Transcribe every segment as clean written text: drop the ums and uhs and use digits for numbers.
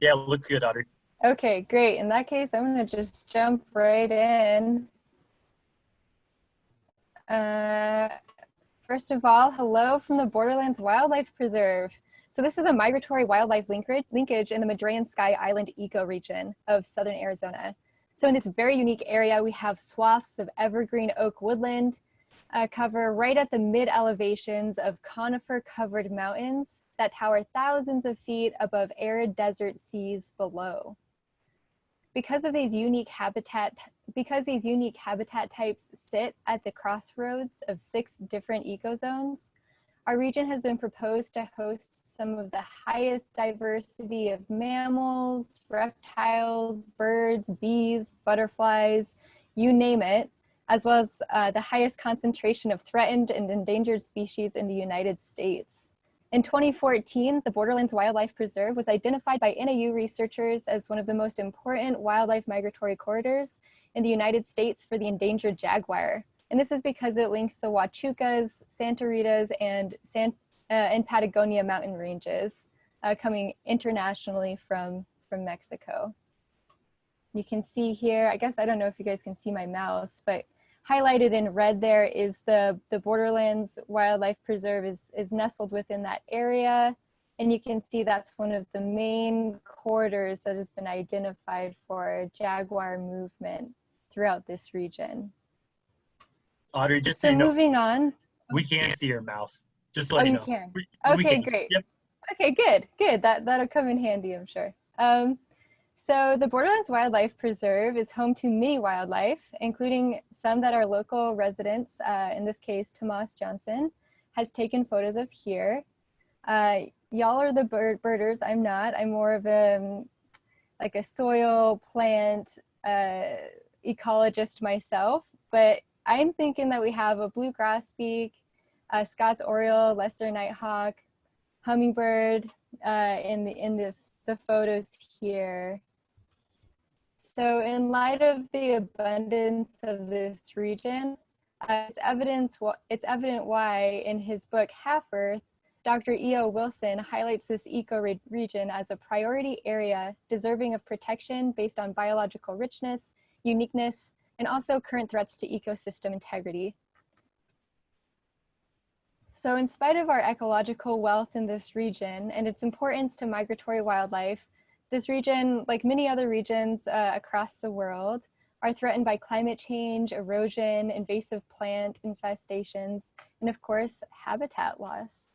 Yeah, it looks good, Audrey. Okay, great. In that case, I'm going to just jump right in. First of all, hello from the Borderlands Wildlife Preserve. So this is a migratory wildlife linkage in the Madrean Sky Island ecoregion of southern Arizona. So in this very unique area, we have swaths of evergreen oak woodland cover right at the mid-elevations of conifer-covered mountains that tower thousands of feet above arid desert seas below. Because these unique habitat types sit at the crossroads of 6 different ecozones, our region has been proposed to host some of the highest diversity of mammals, reptiles, birds, bees, butterflies, you name it, as well as the highest concentration of threatened and endangered species in the United States. In 2014, the Borderlands Wildlife Preserve was identified by NAU researchers as one of the most important wildlife migratory corridors in the United States for the endangered jaguar. And this is because it links the Huachucas, Santa Ritas, and Patagonia mountain ranges coming internationally from Mexico. You can see here, I guess, I don't know if you guys can see my mouse, but highlighted in red there is the Borderlands Wildlife Preserve is nestled within that area. And you can see that's one of the main corridors that has been identified for jaguar movement throughout this region. Audrey, just so So you know, moving on. we can't see your mouse. Just to let Oh, you you know. can? We Okay, can. great. Yep. Okay, good. That'll come in handy, I'm sure. So the Borderlands Wildlife Preserve is home to many wildlife, including some that our local residents, in this case, Tomas Johnson, has taken photos of here. Y'all are the birders, I'm not. I'm more of like a soil plant ecologist myself, but I'm thinking that we have a blue grosbeak, Scott's oriole, lesser nighthawk, hummingbird in the photos here. So in light of the abundance of this region, it's evident why in his book Half Earth, Dr. E.O. Wilson highlights this eco-region as a priority area deserving of protection based on biological richness, uniqueness, and also current threats to ecosystem integrity. So in spite of our ecological wealth in this region and its importance to migratory wildlife, this region, like many other regions across the world, are threatened by climate change, erosion, invasive plant infestations, and of course, habitat loss.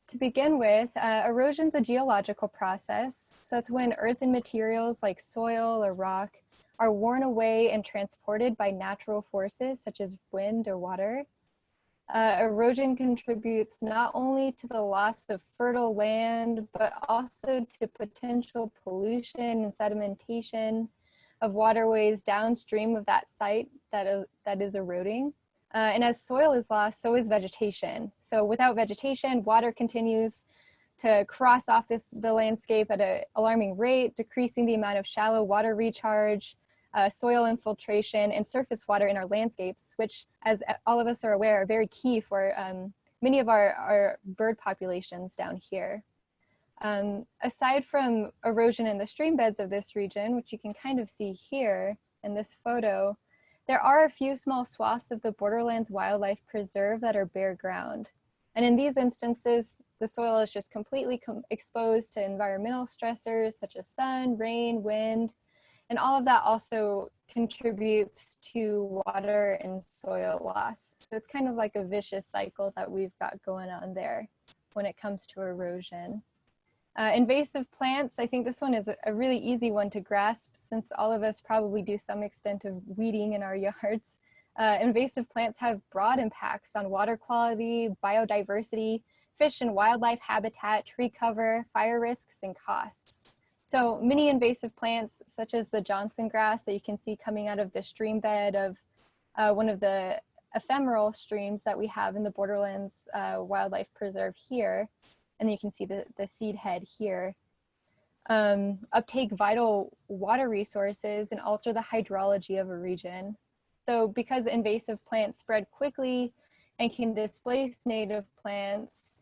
To begin with, erosion is a geological process. So that's when earth and materials like soil or rock are worn away and transported by natural forces such as wind or water. Erosion contributes not only to the loss of fertile land, but also to potential pollution and sedimentation of waterways downstream of that site that is eroding. And as soil is lost, so is vegetation. So without vegetation, water continues to cross off the landscape at an alarming rate, decreasing the amount of shallow water recharge, soil infiltration, and surface water in our landscapes, which, as all of us are aware, are very key for many of our bird populations down here. Aside from erosion in the stream beds of this region, which you can kind of see here in this photo, there are a few small swaths of the Borderlands Wildlife Preserve that are bare ground. And in these instances, the soil is just completely exposed to environmental stressors such as sun, rain, wind, and all of that also contributes to water and soil loss. So it's kind of like a vicious cycle that we've got going on there when it comes to erosion. Invasive plants, I think this one is a really easy one to grasp since all of us probably do some extent of weeding in our yards. Invasive plants have broad impacts on water quality, biodiversity, fish and wildlife habitat, tree cover, fire risks, and costs. So many invasive plants, such as the Johnson grass that you can see coming out of the stream bed of one of the ephemeral streams that we have in the Borderlands Wildlife Preserve here, and you can see the seed head here, uptake vital water resources and alter the hydrology of a region. So because invasive plants spread quickly and can displace native plants,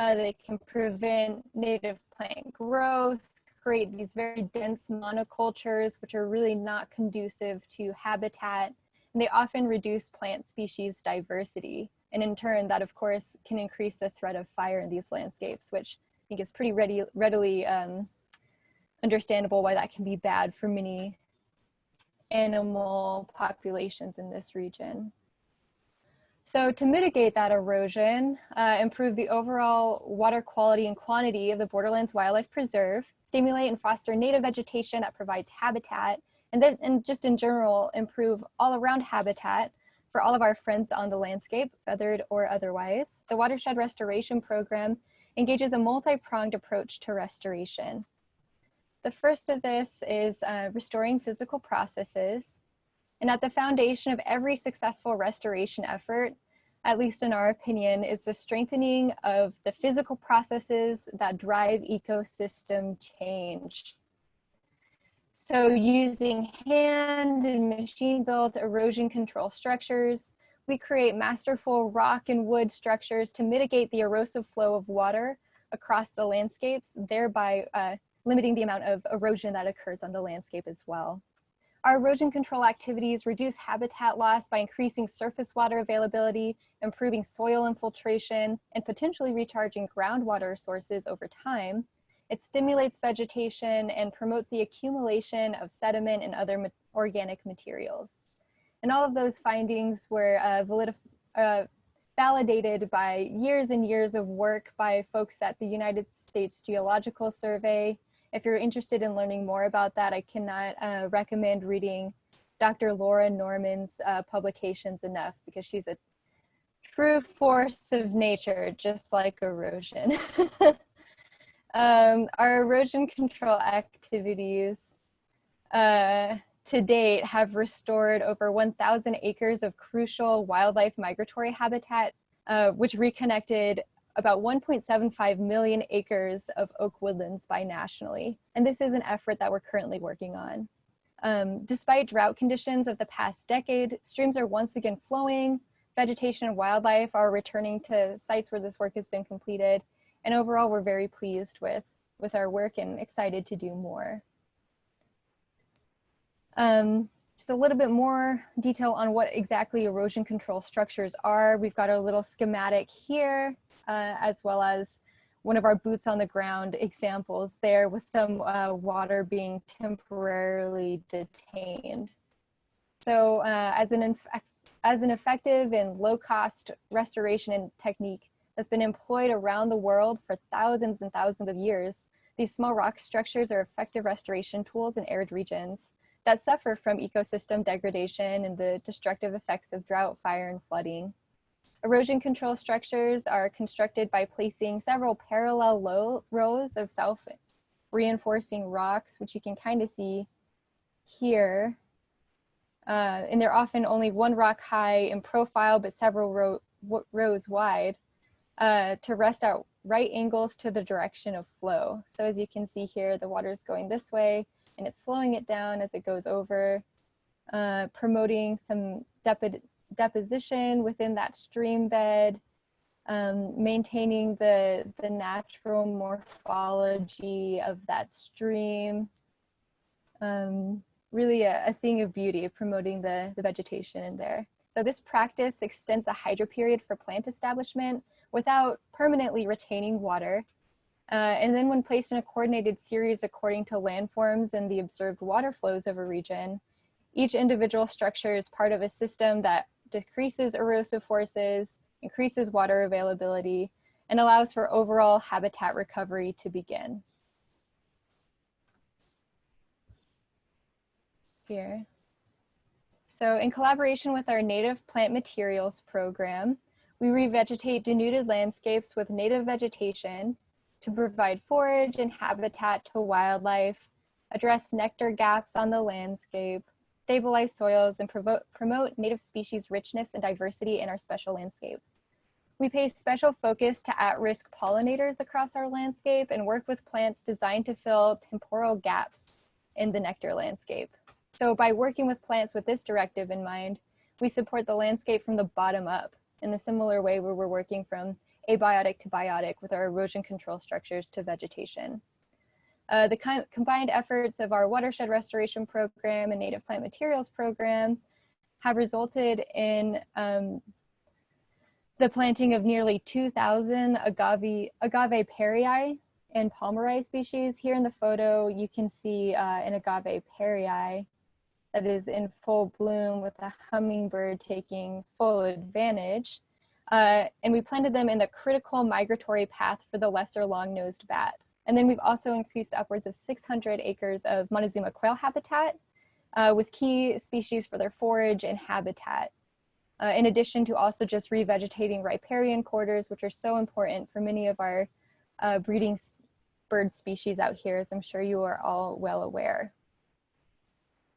They can prevent native plant growth, create these very dense monocultures, which are really not conducive to habitat. And they often reduce plant species diversity. And in turn, that of course can increase the threat of fire in these landscapes, which I think is pretty readily understandable why that can be bad for many animal populations in this region. So to mitigate that erosion, improve the overall water quality and quantity of the Borderlands Wildlife Preserve, stimulate and foster native vegetation that provides habitat, and just in general, improve all around habitat for all of our friends on the landscape, feathered or otherwise. The Watershed Restoration Program engages a multi-pronged approach to restoration. The first of this is restoring physical processes. And at the foundation of every successful restoration effort, at least in our opinion, is the strengthening of the physical processes that drive ecosystem change. So using hand and machine-built erosion control structures, we create masterful rock and wood structures to mitigate the erosive flow of water across the landscapes, thereby limiting the amount of erosion that occurs on the landscape as well. Our erosion control activities reduce habitat loss by increasing surface water availability, improving soil infiltration, and potentially recharging groundwater sources over time. It stimulates vegetation and promotes the accumulation of sediment and other organic materials. And all of those findings were validated by years and years of work by folks at the United States Geological Survey. If you're interested in learning more about that, I cannot recommend reading Dr. Laura Norman's publications enough, because she's a true force of nature, just like erosion. Our erosion control activities to date have restored over 1,000 acres of crucial wildlife migratory habitat, which reconnected about 1.75 million acres of oak woodlands binationally. And this is an effort that we're currently working on. Despite drought conditions of the past decade, streams are once again flowing, vegetation and wildlife are returning to sites where this work has been completed. And overall, we're very pleased with our work and excited to do more. Just a little bit more detail on what exactly erosion control structures are. We've got our little schematic here, as well as one of our boots on the ground examples there with some water being temporarily detained. So as an effective and low-cost restoration technique that's been employed around the world for thousands and thousands of years, these small rock structures are effective restoration tools in arid regions that suffer from ecosystem degradation and the destructive effects of drought, fire, and flooding. Erosion control structures are constructed by placing several parallel rows of self-reinforcing rocks, which you can kind of see here. And they're often only one rock high in profile, but several rows wide, to rest at right angles to the direction of flow. So as you can see here, the water is going this way, and it's slowing it down as it goes over, promoting some deposition within that stream bed, maintaining the natural morphology of that stream. Really a thing of beauty, promoting the vegetation in there. So this practice extends a hydro period for plant establishment without permanently retaining water. And then when placed in a coordinated series according to landforms and the observed water flows of a region, each individual structure is part of a system that decreases erosive forces, increases water availability, and allows for overall habitat recovery to begin. Here. So in collaboration with our native plant materials program, we revegetate denuded landscapes with native vegetation to provide forage and habitat to wildlife, address nectar gaps on the landscape, stabilize soils, and promote native species richness and diversity in our special landscape. We pay special focus to at-risk pollinators across our landscape and work with plants designed to fill temporal gaps in the nectar landscape. So by working with plants with this directive in mind, we support the landscape from the bottom up in a similar way where we're working from abiotic to biotic with our erosion control structures to vegetation. The combined efforts of our watershed restoration program and native plant materials program have resulted in the planting of nearly 2,000 agave perii and palmeri species. Here in the photo, you can see an agave perii that is in full bloom with a hummingbird taking full advantage. And we planted them in the critical migratory path for the lesser long-nosed bat. And then we've also increased upwards of 600 acres of Montezuma quail habitat with key species for their forage and habitat. In addition to also just revegetating riparian quarters, which are so important for many of our breeding bird species out here, as I'm sure you are all well aware.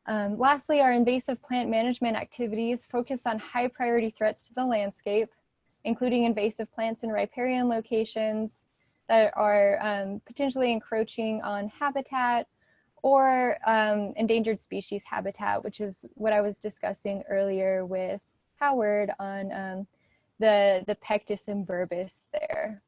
Lastly, our invasive plant management activities focus on high priority threats to the landscape, including invasive plants in riparian locations that are potentially encroaching on habitat or endangered species habitat, which is what I was discussing earlier with Howard on the pectus and burbus there.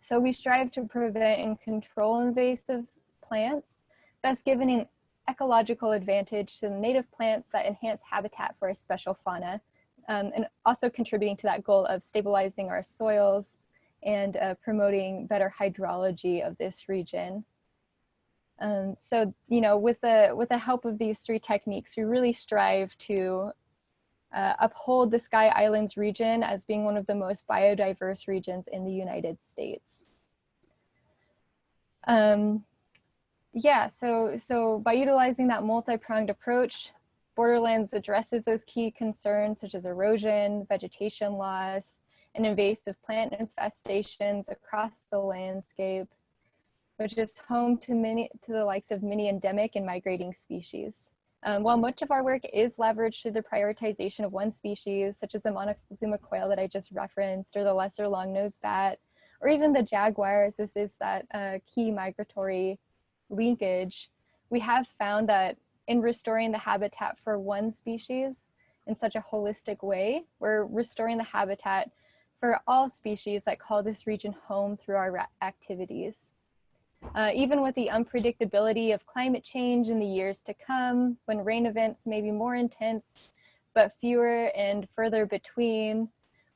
So we strive to prevent and control invasive plants, thus giving an ecological advantage to the native plants that enhance habitat for a special fauna, and also contributing to that goal of stabilizing our soils and promoting better hydrology of this region. So, you know, with the help of these three techniques, we really strive to uphold the Sky Islands region as being one of the most biodiverse regions in the United States. Yeah, so by utilizing that multi-pronged approach, Borderlands addresses those key concerns such as erosion, vegetation loss, and invasive plant infestations across the landscape, which is home to the likes of many endemic and migrating species. While much of our work is leveraged through the prioritization of one species, such as the Montezuma quail that I just referenced, or the lesser long-nosed bat, or even the jaguars, this is that key migratory linkage, we have found that in restoring the habitat for one species in such a holistic way, we're restoring the habitat for all species that call this region home through our activities. Even with the unpredictability of climate change in the years to come, when rain events may be more intense, but fewer and further between,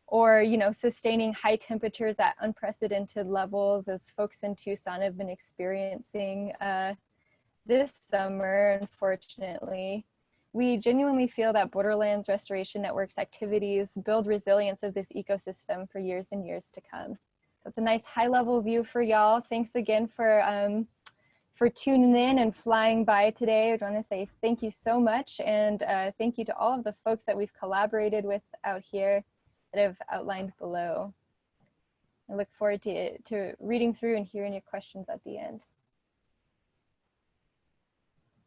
or, you know, sustaining high temperatures at unprecedented levels, as folks in Tucson have been experiencing this summer, unfortunately, we genuinely feel that Borderlands Restoration Network's activities build resilience of this ecosystem for years and years to come. That's a nice high-level view for y'all. Thanks again for tuning in and flying by today. I want to say thank you so much, and thank you to all of the folks that we've collaborated with out here that I've outlined below. I look forward to reading through and hearing your questions at the end.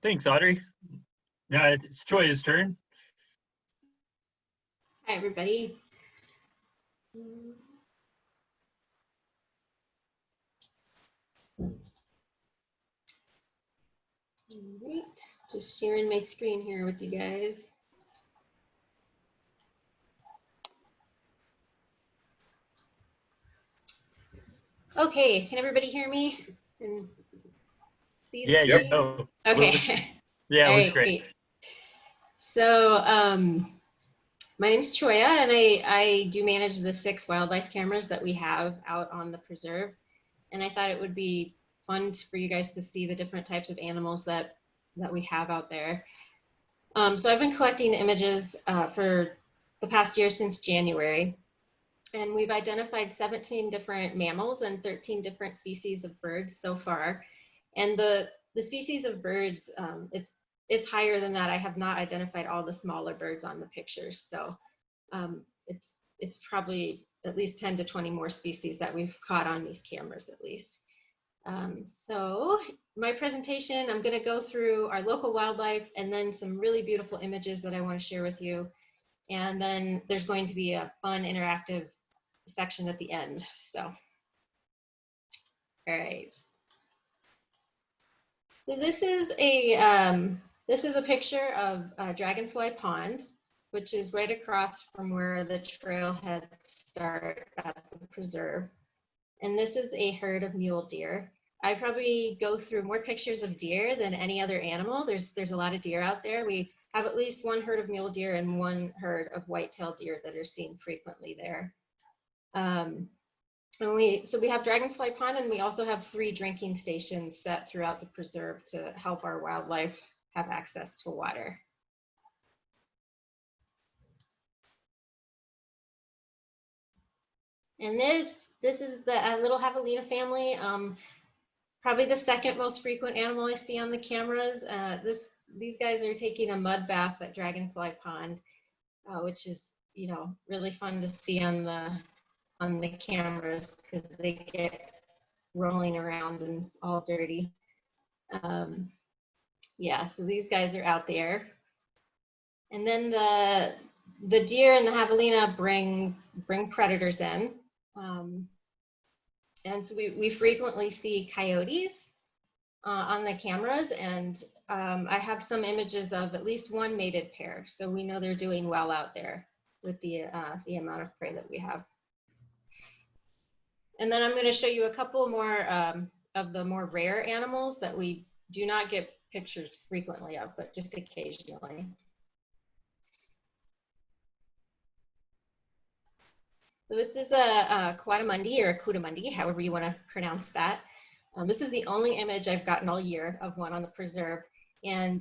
Thanks, Audrey. Now it's Troy's turn. Hi, everybody. All right, just sharing my screen here with you guys. Okay, can everybody hear me? And see Yeah, the you screen? know. Okay. Yeah, it looks All right, great. So my name's Choya, and I do manage the 6 wildlife cameras that we have out on the preserve. And I thought it would be fun for you guys to see the different types of animals that we have out there. So I've been collecting images for the past year since January. And we've identified 17 different mammals and 13 different species of birds so far. And the species of birds, it's higher than that. I have not identified all the smaller birds on the pictures. So it's probably at least 10 to 20 more species that we've caught on these cameras at least. So my presentation, I'm going to go through our local wildlife and then some really beautiful images that I want to share with you. And then there's going to be a fun interactive section at the end. So, all right. So this is a picture of Dragonfly Pond, which is right across from where the trailheads start at the preserve. And this is a herd of mule deer. I probably go through more pictures of deer than any other animal. There's a lot of deer out there. We have at least one herd of mule deer and one herd of white-tailed deer that are seen frequently there. So we have Dragonfly Pond, and we also have 3 drinking stations set throughout the preserve to help our wildlife have access to water. And this is the little Javelina family. Probably the second most frequent animal I see on the cameras. These guys are taking a mud bath at Dragonfly Pond, which is, you know, really fun to see on the cameras because they get rolling around and all dirty. Yeah, so these guys are out there. And then the deer and the Javelina bring predators in. And so we frequently see coyotes on the cameras, and I have some images of at least one mated pair. So we know they're doing well out there with the amount of prey that we have. And then I'm going to show you a couple more of the more rare animals that we do not get pictures frequently of, but just occasionally. So this is a Kawamundi or a Kawamundi, however you want to pronounce that. This is the only image I've gotten all year of one on the preserve, and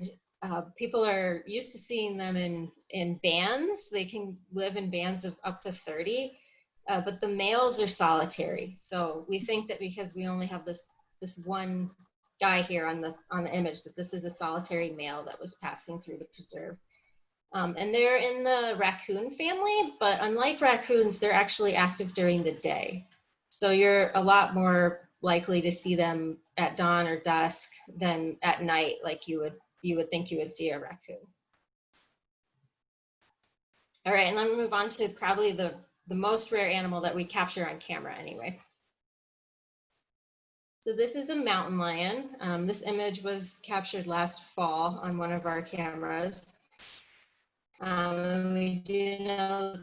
people are used to seeing them in bands. They can live in bands of up to 30, but the males are solitary. So we think that because we only have this one guy here on the image, that this is a solitary male that was passing through the preserve. And they're in the raccoon family, but unlike raccoons, they're actually active during the day. So you're a lot more likely to see them at dawn or dusk than at night, like you would think you would see a raccoon. All right, and then we'll move on to probably the most rare animal that we capture on camera anyway. So this is a mountain lion. This image was captured last fall on one of our cameras. And we do know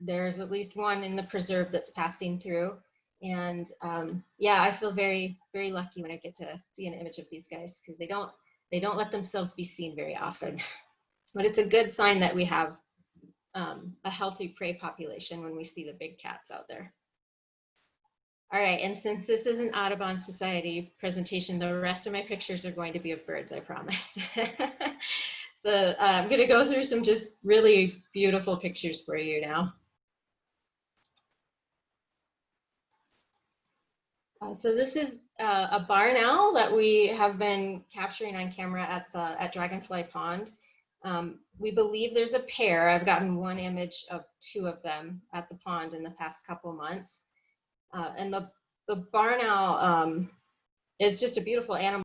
there's at least one in the preserve that's passing through. And yeah, I feel very, very lucky when I get to see an image of these guys because they don't let themselves be seen very often. But it's a good sign that we have a healthy prey population when we see the big cats out there. All right, and since this is an Audubon Society presentation, the rest of my pictures are going to be of birds, I promise. So I'm going to go through some just really beautiful pictures for you now. So this is a barn owl that we have been capturing on camera at Dragonfly Pond. We believe there's a pair. I've gotten one image of 2 of them at the pond in the past couple months. And the barn owl is just a beautiful animal.